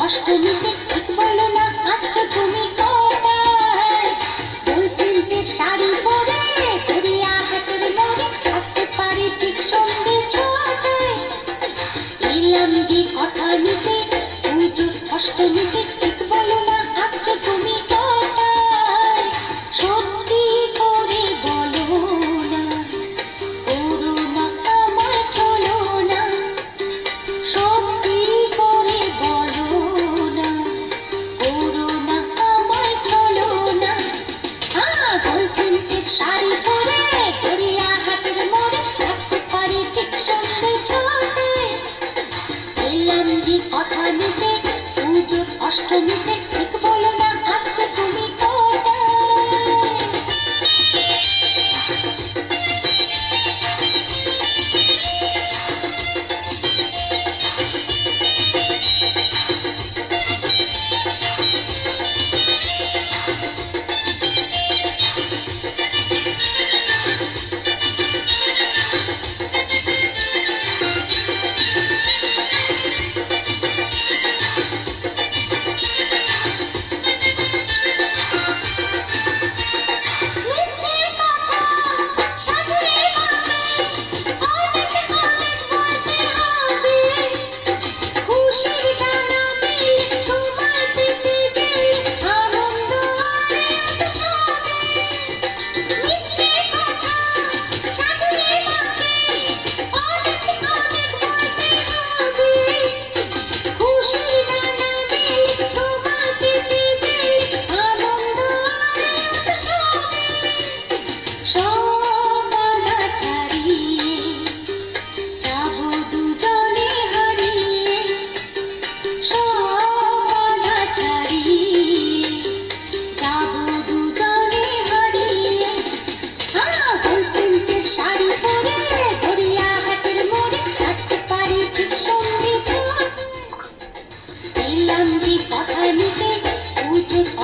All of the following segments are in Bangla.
অষ্টমীতে ঠিক বলো না আসছো তুমি কটায়? গোল প্রিন্টের শাড়ি পরে গড়িয়া হাতের মোড়ে আসতে পারি ঠিক সন্ধ্যে ছটায়। এলাম যে কথা নিতে পুজোর অষ্টমীতে ঠিক বলো না আসছো তুমি কটায়? সত্যি করে বলো না, করো না আমায় চলো না। সত্যি করে বলো না, করো না আমায় চলো না। গার্লফ্রেন্ডের শাড়ি পরে গড়িয়া হাতের মোড়ে আসতে পারি ঠিক সন্ধ্যে ছটায়। এলাম যে কথা নিতে পুজোর অষ্টমীতে ঠিক বলো না আসছো তুমি কটায়?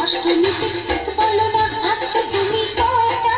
অষ্টমীতে ঠিক বলো না আসছো তুমি কটায়?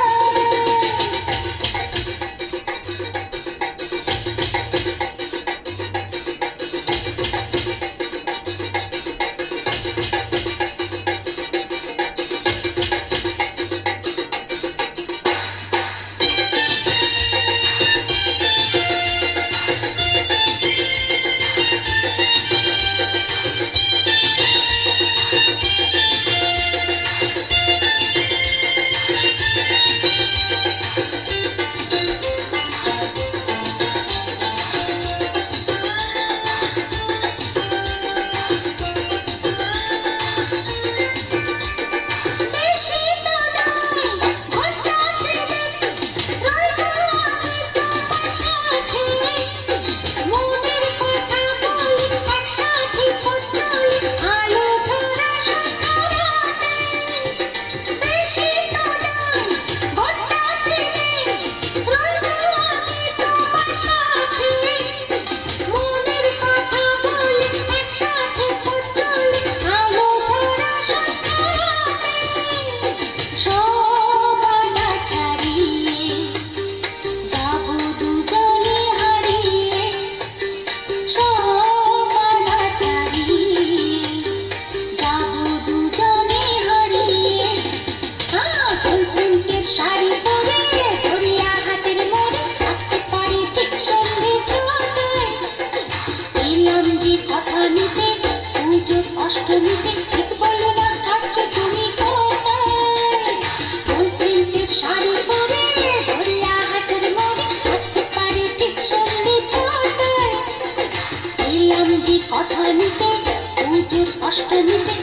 অষ্টমীতে ঠিক বলো না আসছো তুমি কটায়? গার্লফ্রেন্ডের শাড়ি পরে গড়িয়া হাতের মোড়ে আসতে পারি ঠিক সন্ধ্যে ছটায়। এলাম যে কথা নিতে পুজোর অষ্টমীতে